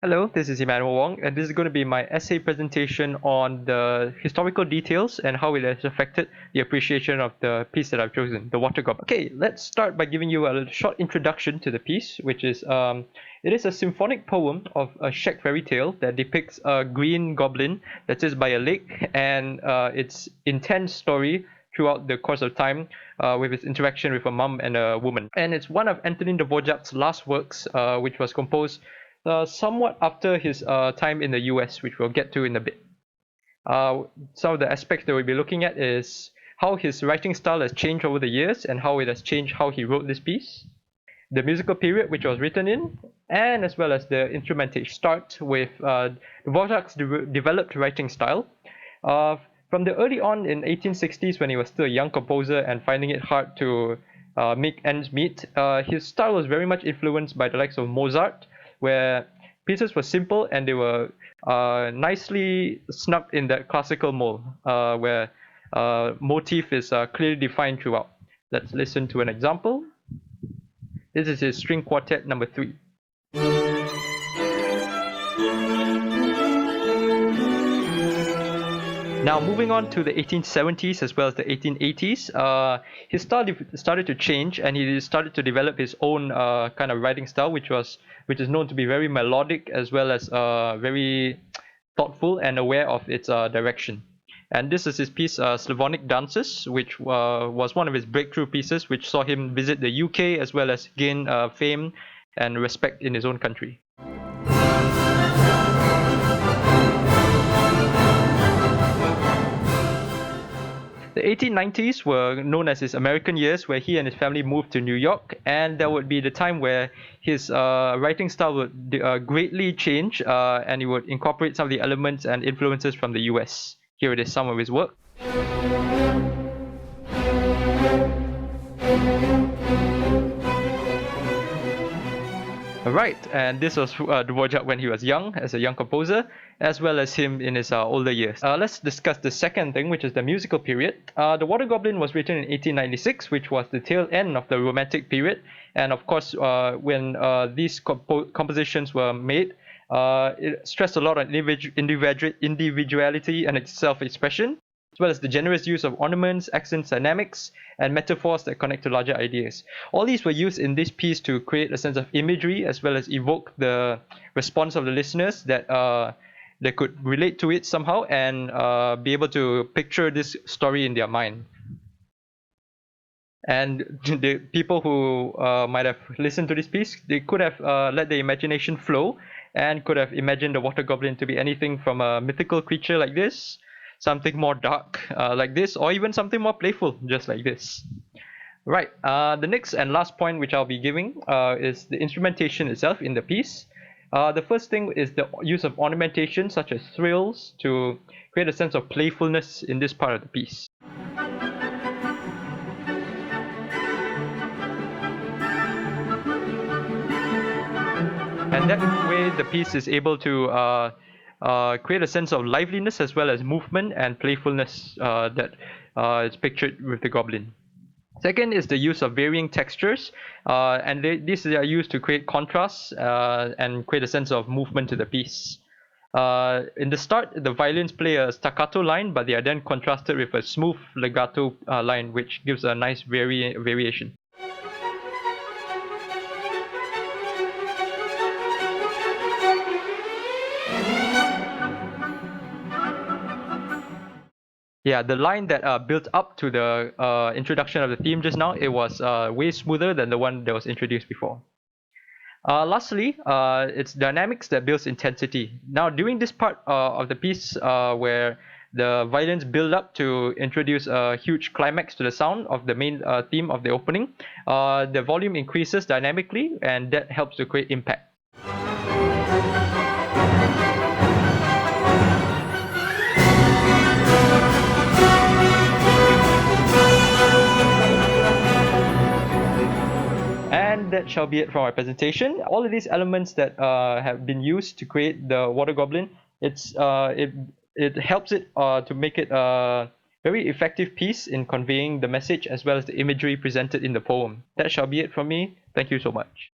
Hello, this is Emmanuel Wong, and this is going to be my essay presentation on the historical details and how it has affected the appreciation of the piece that I've chosen, The Water Goblin. Okay, let's start by giving you a short introduction to the piece, which is it is a symphonic poem of a Czech fairy tale that depicts a green goblin that sits by a lake and its intense story throughout the course of time with its interaction with a mum and a woman. And it's one of Antonin Dvořák's last works, which was composed somewhat after his time in the US, which we'll get to in a bit. Some of the aspects that we'll be looking at is how his writing style has changed over the years and how it has changed how he wrote this piece, the musical period which was written in, and as well as the instrumentation. Start with Dvořák's developed writing style. From the early on in 1860s, when he was still a young composer and finding it hard to make ends meet, his style was very much influenced by the likes of Mozart, where pieces were simple and they were nicely snugged in that classical mold, where motif is clearly defined throughout. Let's listen to an example. This is his string quartet number 3. Now, moving on to the 1870s as well as the 1880s, his style started to change, and he started to develop his own kind of writing style, which is known to be very melodic as well as very thoughtful and aware of its direction. And this is his piece, Slavonic Dances, which was one of his breakthrough pieces, which saw him visit the UK as well as gain fame and respect in his own country. The 1890s were known as his American years, where he and his family moved to New York, and that would be the time where his writing style would greatly change, and he would incorporate some of the elements and influences from the US. Here it is, some of his work. Right, and this was Dvořák when he was young, as a young composer, as well as him in his older years. Let's discuss the second thing, which is the musical period. The Water Goblin was written in 1896, which was the tail end of the Romantic period. And of course, when these compositions were made, it stressed a lot on individuality and its self-expression, as well as the generous use of ornaments, accents, dynamics, and metaphors that connect to larger ideas. All these were used in this piece to create a sense of imagery as well as evoke the response of the listeners that they could relate to it somehow and be able to picture this story in their mind. And the people who might have listened to this piece, they could have let their imagination flow and could have imagined the Water Goblin to be anything from a mythical creature like this, something more dark like this, or even something more playful just like this. Right, the next and last point which I'll be giving is the instrumentation itself in the piece. The first thing is the use of ornamentation such as thrills to create a sense of playfulness in this part of the piece. And that way the piece is able to create a sense of liveliness as well as movement and playfulness that is pictured with the goblin. Second is the use of varying textures, and these are used to create contrasts and create a sense of movement to the piece. In the start, the violins play a staccato line, but they are then contrasted with a smooth legato line, which gives a nice variation. Yeah, the line that built up to the introduction of the theme just now, it was way smoother than the one that was introduced before. Lastly, it's dynamics that builds intensity. Now, during this part of the piece where the violins build up to introduce a huge climax to the sound of the main theme of the opening, the volume increases dynamically, and that helps to create impact. And that shall be it for my presentation. All of these elements that have been used to create the Water Goblin, it helps it to make it a very effective piece in conveying the message as well as the imagery presented in the poem. That shall be it from me. Thank you so much.